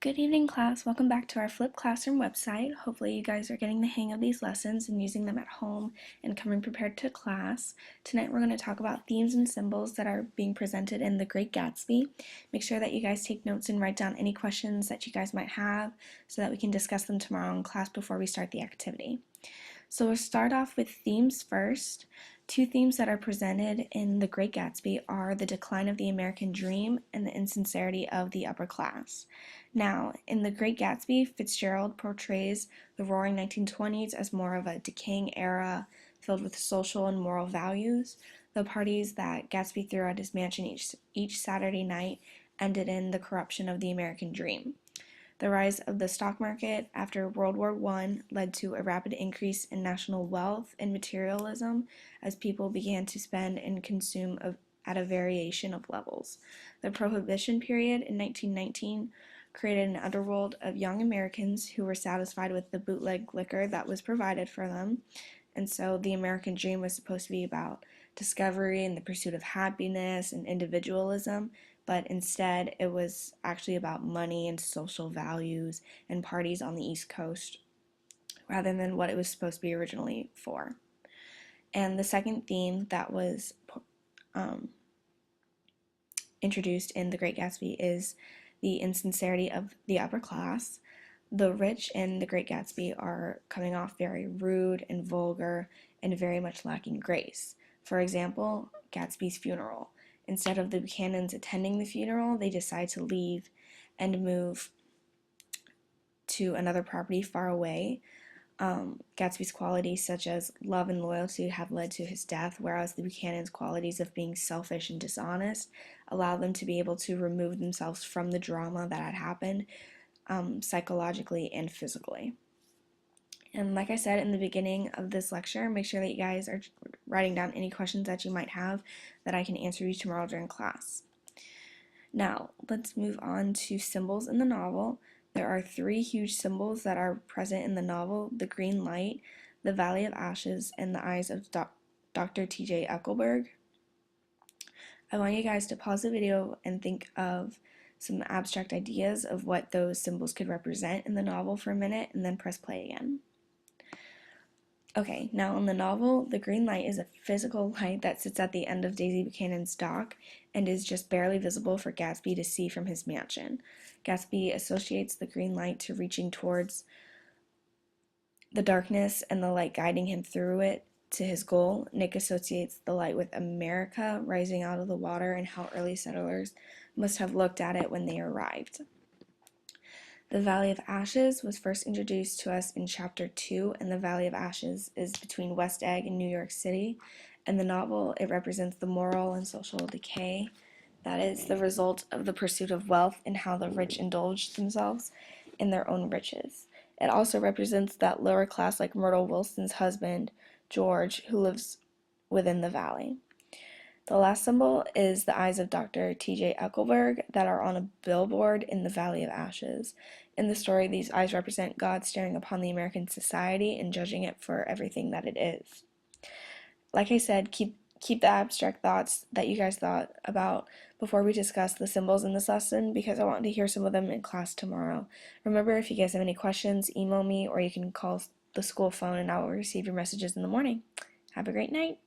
Good evening, class. Welcome back to our flipped classroom website. Hopefully you guys are getting the hang of these lessons and using them at home and coming prepared to class. Tonight we're going to talk about themes and symbols that are being presented in The Great Gatsby. Make sure that you guys take notes and write down any questions that you guys might have so that we can discuss them tomorrow in class before we start the activity. So we'll start off with themes first. Two themes that are presented in The Great Gatsby are the decline of the American dream and the insincerity of the upper class. Now, in The Great Gatsby, Fitzgerald portrays the roaring 1920s as more of a decaying era filled with social and moral values. The parties that Gatsby threw at his mansion each Saturday night ended in the corruption of the American dream. The rise of the stock market after World War I led to a rapid increase in national wealth and materialism as people began to spend and consume at a variation of levels. The Prohibition period in 1919 created an underworld of young Americans who were satisfied with the bootleg liquor that was provided for them. And so the American dream was supposed to be about discovery and the pursuit of happiness and individualism, but instead it was actually about money and social values and parties on the East Coast rather than what it was supposed to be originally for. And the second theme that was introduced in The Great Gatsby is the insincerity of the upper class. The rich in The Great Gatsby are coming off very rude and vulgar and very much lacking grace. For example, Gatsby's funeral. Instead of the Buchanans attending the funeral, they decide to leave and move to another property far away. Gatsby's qualities such as love and loyalty have led to his death, whereas the Buchanans' qualities of being selfish and dishonest allow them to be able to remove themselves from the drama that had happened psychologically and physically. And like I said in the beginning of this lecture, make sure that you guys are writing down any questions that you might have that I can answer you tomorrow during class. Now, let's move on to symbols in the novel. There are three huge symbols that are present in the novel: the green light, the Valley of Ashes, and the eyes of Dr. T.J. Eckelberg. I want you guys to pause the video and think of some abstract ideas of what those symbols could represent in the novel for a minute, and then press play again. Okay, now in the novel, the green light is a physical light that sits at the end of Daisy Buchanan's dock and is just barely visible for Gatsby to see from his mansion. Gatsby associates the green light to reaching towards the darkness and the light guiding him through it to his goal. Nick associates the light with America rising out of the water and how early settlers must have looked at it when they arrived. The Valley of Ashes was first introduced to us in Chapter 2, and the Valley of Ashes is between West Egg and New York City. In the novel, it represents the moral and social decay that is the result of the pursuit of wealth and how the rich indulge themselves in their own riches. It also represents that lower class like Myrtle Wilson's husband, George, who lives within the valley. The last symbol is the eyes of Dr. T.J. Eckelberg that are on a billboard in the Valley of Ashes. In the story, these eyes represent God staring upon the American society and judging it for everything that it is. Like I said, keep the abstract thoughts that you guys thought about before we discuss the symbols in this lesson, because I want to hear some of them in class tomorrow. Remember, if you guys have any questions, email me, or you can call the school phone and I will receive your messages in the morning. Have a great night.